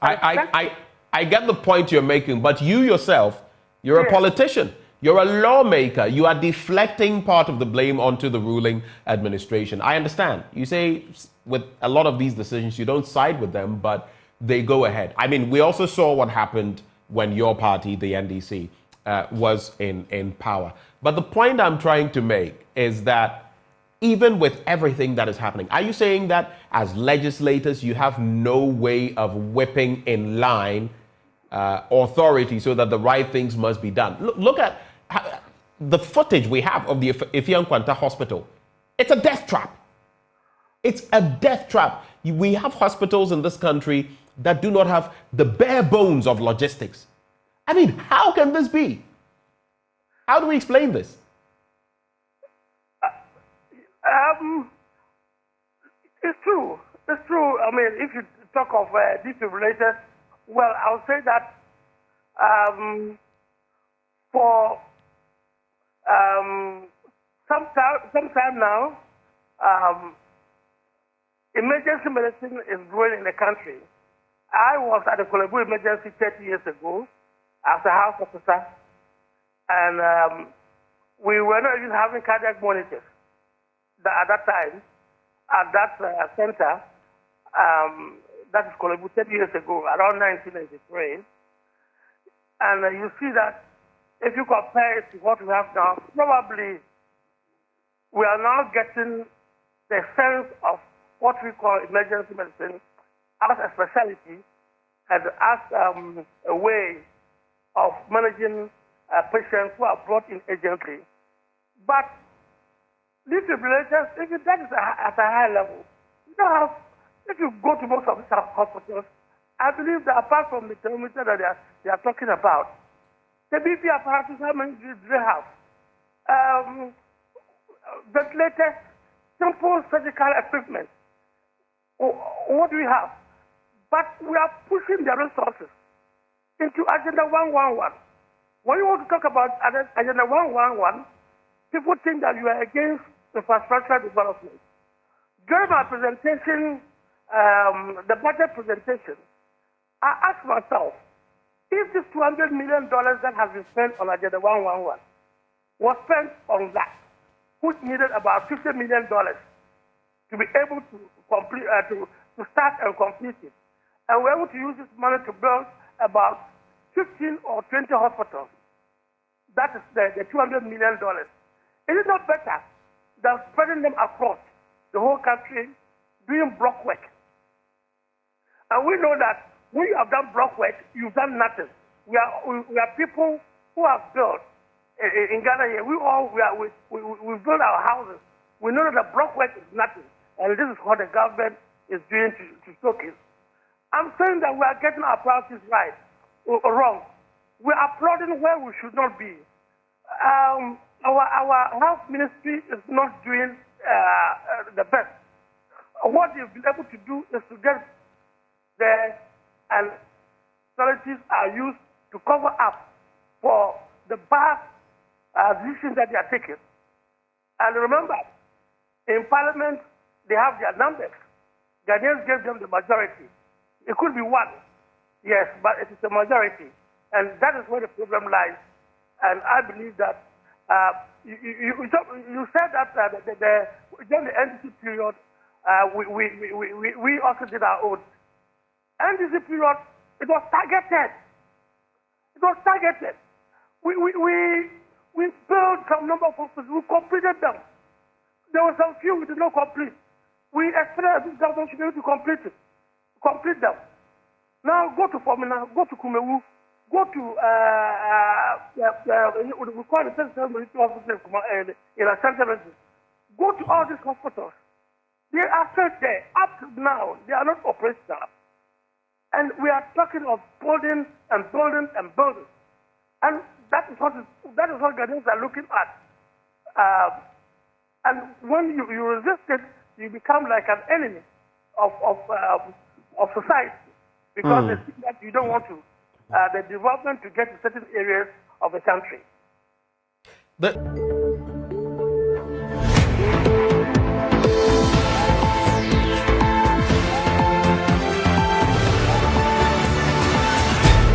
I get the point you're making, but you yourself, you're a politician. You're a lawmaker. You are deflecting part of the blame onto the ruling administration. I understand. You say with a lot of these decisions, you don't side with them, but they go ahead. I mean, we also saw what happened when your party, the NDC, was in power. But the point I'm trying to make is that even with everything that is happening, are you saying that as legislators, you have no way of whipping in line authority so that the right things must be done? Look at the footage we have of the Effiang Kwanta Hospital. It's a death trap. It's a death trap. We have hospitals in this country that do not have the bare bones of logistics. I mean, how can this be? How do we explain this? It's true. It's true. I mean, if you talk of defibrillators, well, I'll say that for some time now, emergency medicine is growing in the country. I was at the Kolebu emergency 30 years ago as a house officer, and we were not even having cardiac monitors at that time, at that center. That is Kolebu 30 years ago, around 1993. And you see that if you compare it to what we have now, probably we are now getting the sense of what we call emergency medicine as a specialty and as a way of managing patients who are brought in urgently. But defibrillators, if that is at a high level, you don't have, if you go to most of these hospitals, I believe that apart from the thermometer that they are talking about, the BP apparatus, how many do they have? Ventilators, simple surgical equipment. What do we have? But we are pushing the resources into Agenda 111. When you want to talk about Agenda 111, people think that you are against infrastructure development. During my presentation, the budget presentation, I asked myself, if this $200 million that has been spent on Agenda 111 was spent on that, which needed about $50 million to be able to complete, to start and complete it, and we're able to use this money to build about 15 or 20 hospitals, that is the $200 million. Is it not better than spreading them across the whole country, doing block work? And we know that when you have done block work, you've done nothing. We are people who have built in Ghana here. We build our houses. We know that the block work is nothing, and this is what the government is doing to showcase. I'm saying that we are getting our priorities right or wrong. We are applauding where we should not be. Our health ministry is not doing the best. What they've been able to do is to get there, and authorities are used to cover up for the bad decisions that they are taking. And remember, in Parliament, they have their numbers. Ghanaians gave them the majority. It could be one, yes, but it is a majority. And that is where the problem lies. And I believe that you said that during the NDC period, we also did our own. NDC period, it was targeted. It was targeted. We built some number of hospitals. We completed them. There were some few we did not complete. We expected this government should be able to complete them. Now go to Formina, go to Kumewu, go to we call the Central Hospital in our central. Go to all these hospitals. They are still there. Up to now, they are not operational. And we are talking of building and building and building. And that is what Ghanaians are looking at. And when you resist it, you become like an enemy of society, because they think that you don't want to the development to get to certain areas of the country.